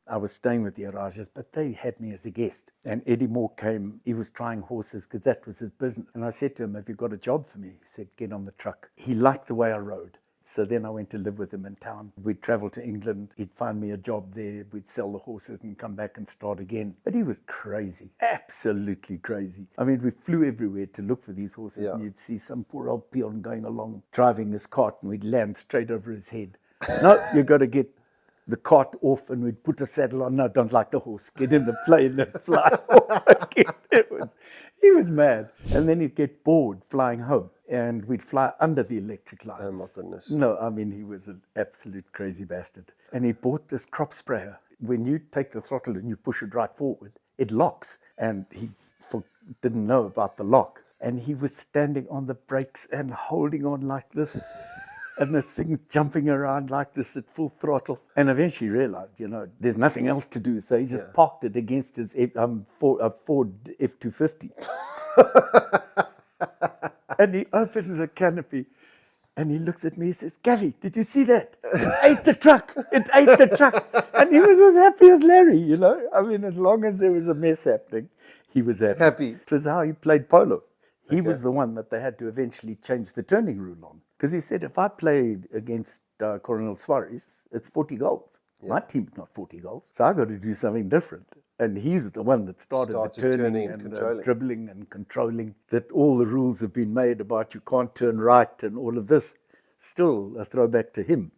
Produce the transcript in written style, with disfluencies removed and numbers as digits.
I was staying with the Arajas, but they had me as a guest. And Eddie Moore came, he was trying horses because that was his business. And I said to him, have you got a job for me? He said, get on the truck. He liked the way I rode. So then I went to live with him in town. We'd travel to England. He'd find me a job there. We'd sell the horses and come back and start again. But he was crazy, absolutely crazy. I mean, we flew everywhere to look for these horses. And you'd see some poor old peon going along, driving his cart, and we'd land straight over his head. No, you got to get the cart off, and we'd put a saddle on. No, don't like the horse. Get in the plane and fly off again. He was mad. And then he'd get bored flying home, and we'd fly under the electric lights. Oh, my goodness. No, I mean, he was an absolute crazy bastard. And he bought this crop sprayer. When you take the throttle and you push it right forward, it locks. And he didn't know about the lock. And he was standing on the brakes and holding on like this. And this thing jumping around like this at full throttle. And eventually realized, there's nothing else to do. So he just parked it against his Ford F-250. And he opens the canopy and he looks at me, he says, Gavi, did you see that? It ate the truck. It ate the truck. And he was as happy as Larry, I mean, as long as there was a mess happening, he was happy. It was how he played polo. He was the one that they had to eventually change the turning rule on. Because he said, if I played against Coronel Suarez, it's 40 goals. Yeah. My team's not 40 goals. So I got to do something different. And he's the one that started the turning and the dribbling and controlling. That all the rules have been made about you can't turn right and all of this. Still a throwback to him.